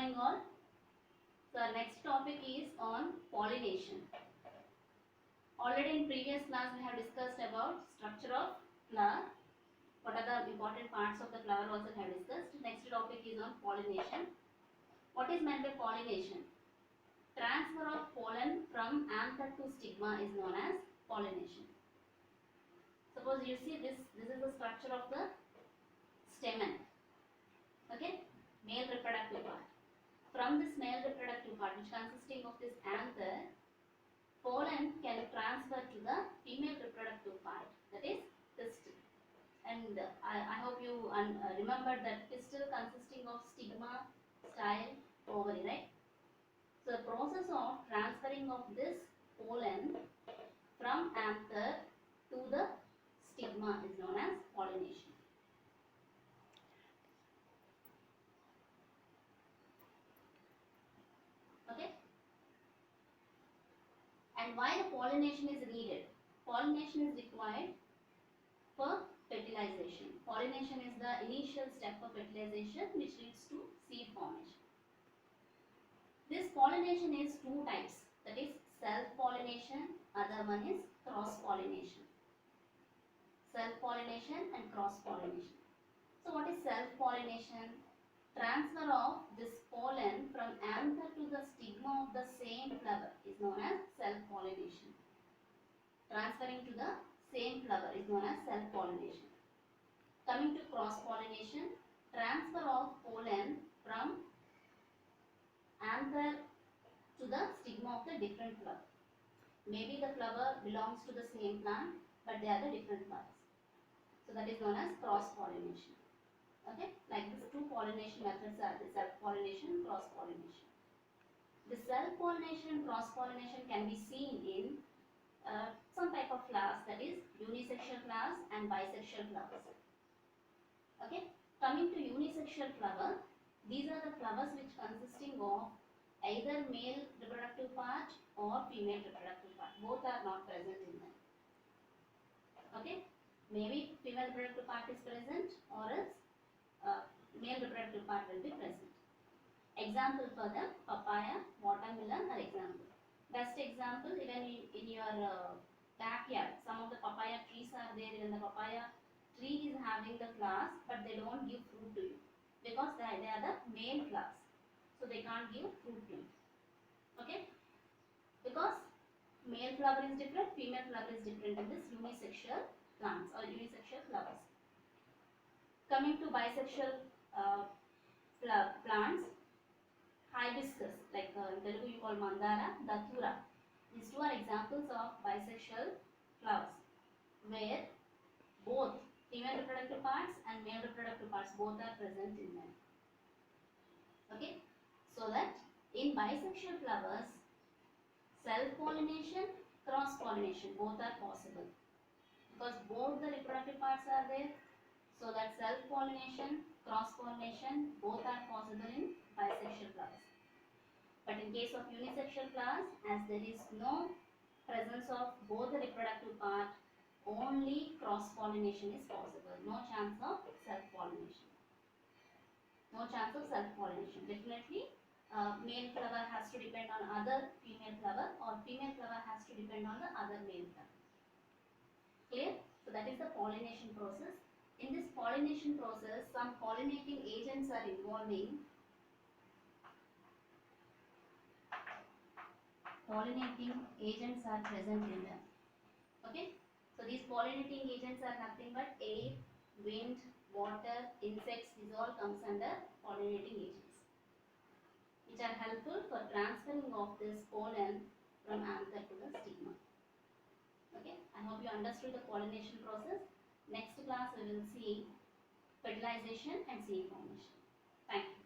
morning all. So our next topic is on pollination. Already in previous class we have discussed about structure of flower. What are the important parts of the flower also we have discussed. Next topic is on pollination. What is meant by pollination? Transfer of pollen from anther to stigma is known as pollination. Suppose you see this is the structure of the stamen. Okay, male reproductive part. From this male reproductive part, which consisting of this anther, pollen can transfer to the female reproductive part, that is pistil. And I hope you remember that pistil consisting of stigma, style, ovary, right? So the process of transferring of this pollen from anther to the stigma is known as pollination. Okay? And why the pollination is needed? Pollination is required for fertilization. Pollination is the initial step of fertilization which leads to seed formation. This pollination is two types, that is self-pollination, other one is cross-pollination. Self-pollination and cross-pollination. So what is self-pollination? Transfer of this pollen from anther to the stigma of the same flower is known as self-pollination. Transferring to the same flower is known as self-pollination. Coming to cross-pollination, transfer of pollen from anther to the stigma of the different flower. Maybe the flower belongs to the same plant, but they are the different flowers. So that is known as cross-pollination. Okay, like these two pollination methods are the self-pollination, cross-pollination. The self-pollination, cross-pollination can be seen in some type of flowers, that is unisexual flowers and bisexual flowers. Okay, coming to unisexual flower, these are the flowers which consisting of either male reproductive part or female reproductive part. Both are not present in them. Okay, maybe female reproductive part is present or else male reproductive part will be present. Example for them, papaya, watermelon are example. Best example, even in your backyard, some of the papaya trees are there. Even the papaya tree is having the flowers, but they don't give fruit to you because they are the male flowers, so they can't give fruit to you. Okay, because male flower is different, female flower is different in this unisexual plants or unisexual flowers. Coming to bisexual plants, hibiscus, like in Telugu you call mandara, datura. These two are examples of bisexual flowers where both female reproductive parts and male reproductive parts both are present in them. Okay, so that in bisexual flowers, self-pollination, cross-pollination both are possible because both the reproductive parts are there. So that self-pollination, cross-pollination both are possible in bisexual flowers. But in case of unisexual flowers, as there is no presence of both the reproductive part, only cross-pollination is possible. No chance of self-pollination. No chance of self-pollination. Definitely, male flower has to depend on other female flower, or female flower has to depend on the other male flower. Clear? So that is the pollination process. In this pollination process, some pollinating agents are involving. Pollinating agents are present in them. Okay? So these pollinating agents are nothing but air, wind, water, insects. These all comes under pollinating agents, which are helpful for transferring of this pollen from anther to the stigma. Okay? I hope you understood the pollination process. Next class we will see fertilization and seed formation. Thank you.